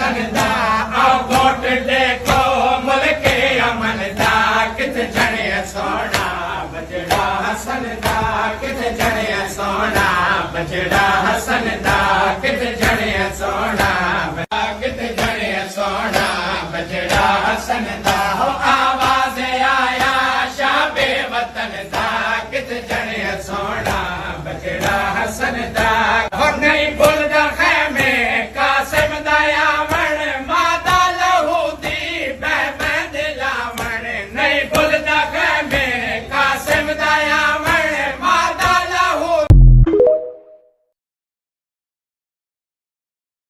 वतन दा आओ वोट देखो मुल्के अमन दा किथे जणे सोना बजड़ा हसन दा किथे जणे सोना बजड़ा हसन दा किथे जणे सोना किथे जणे सोना बजड़ा हसन दा हो आवाज आया शाबे वतन दा किथे जणे सोना बजड़ा हसन दा